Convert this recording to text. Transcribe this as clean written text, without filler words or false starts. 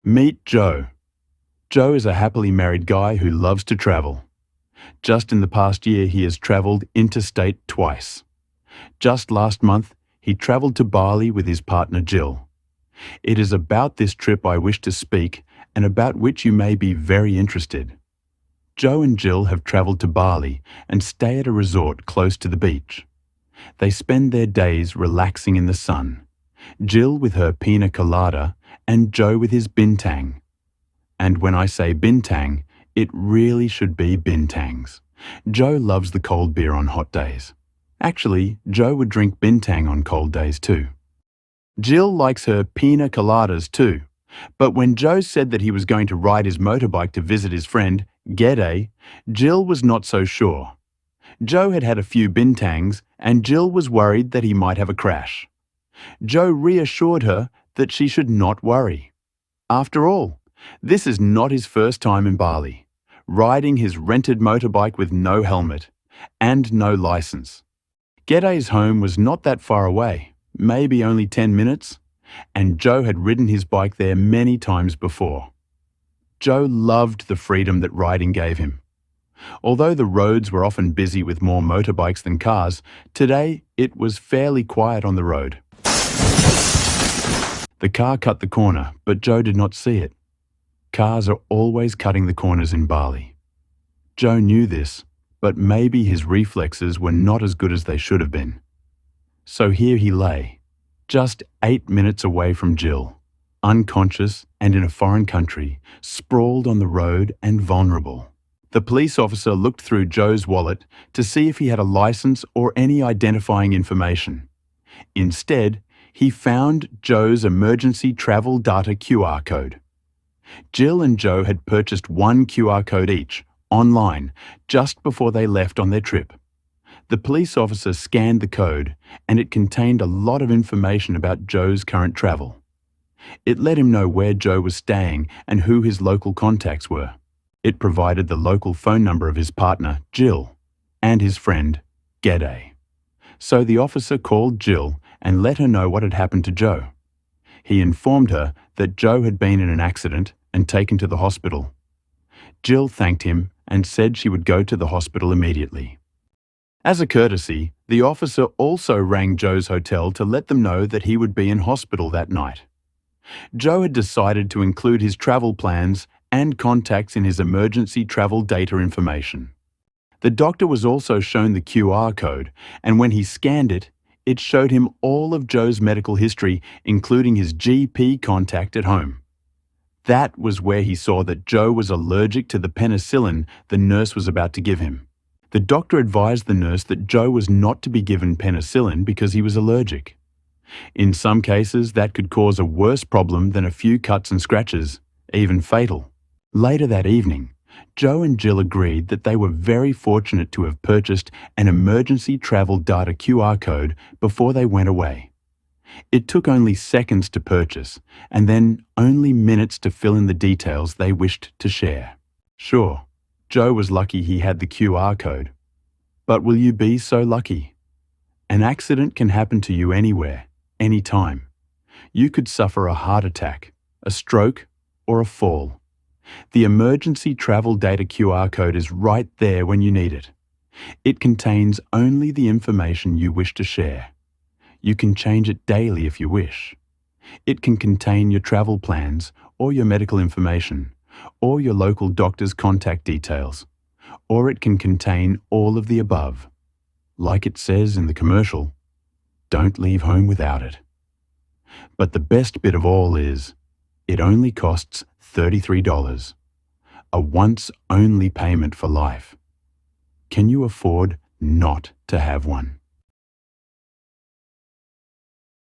Meet Joe. Joe is a happily married guy who loves to travel. Just in the past year, he has traveled interstate twice. Just last month, he traveled to Bali with his partner Jill. It is about this trip I wish to speak and about which you may be very interested. Joe and Jill have traveled to Bali and stay at a resort close to the beach. They spend their days relaxing in the sun, Jill with her pina colada and Joe with his bintang. And when I say bintang, it really should be bintangs. Joe loves the cold beer on hot days. Actually, Joe would drink bintang on cold days too. Jill likes her pina coladas too, but when Joe said that he was going to ride his motorbike to visit his friend, Gede, Jill was not so sure. Joe had had a few bintangs and Jill was worried that he might have a crash. Joe reassured her that she should not worry. After all, this is not his first time in Bali, riding his rented motorbike with no helmet and no license. Gede's home was not that far away, maybe only 10 minutes, and Joe had ridden his bike there many times before. Joe loved the freedom that riding gave him. Although the roads were often busy with more motorbikes than cars, today it was fairly quiet on the road. The car cut the corner, but Joe did not see it. Cars are always cutting the corners in Bali. Joe knew this, but maybe his reflexes were not as good as they should have been. So here he lay, just 8 minutes away from Jill, unconscious and in a foreign country, sprawled on the road and vulnerable. The police officer looked through Joe's wallet to see if he had a license or any identifying information. Instead, he found Joe's emergency travel data QR code. Jill and Joe had purchased one QR code each, online, just before they left on their trip. The police officer scanned the code, and it contained a lot of information about Joe's current travel. It let him know where Joe was staying and who his local contacts were. It provided the local phone number of his partner, Jill, and his friend, Gede. So the officer called Jill and let her know what had happened to Joe. He informed her that Joe had been in an accident and taken to the hospital. Jill thanked him and said she would go to the hospital immediately. As a courtesy, the officer also rang Joe's hotel to let them know that he would be in hospital that night. Joe had decided to include his travel plans and contacts in his emergency travel data information. The doctor was also shown the QR code, and when he scanned it, it showed him all of Joe's medical history, including his GP contact at home. That was where he saw that Joe was allergic to the penicillin the nurse was about to give him. The doctor advised the nurse that Joe was not to be given penicillin because he was allergic. In some cases, that could cause a worse problem than a few cuts and scratches, even fatal. Later that evening, Joe and Jill agreed that they were very fortunate to have purchased an emergency travel data QR code before they went away. It took only seconds to purchase, and then only minutes to fill in the details they wished to share. Sure, Joe was lucky he had the QR code. But will you be so lucky? An accident can happen to you anywhere, anytime. You could suffer a heart attack, a stroke, or a fall. The emergency travel data QR code is right there when you need it. It contains only the information you wish to share. You can change it daily if you wish. It can contain your travel plans or your medical information, or your local doctor's contact details, or it can contain all of the above. Like it says in the commercial, don't leave home without it. But the best bit of all is, it only costs $33, a once-only payment for life. Can you afford not to have one?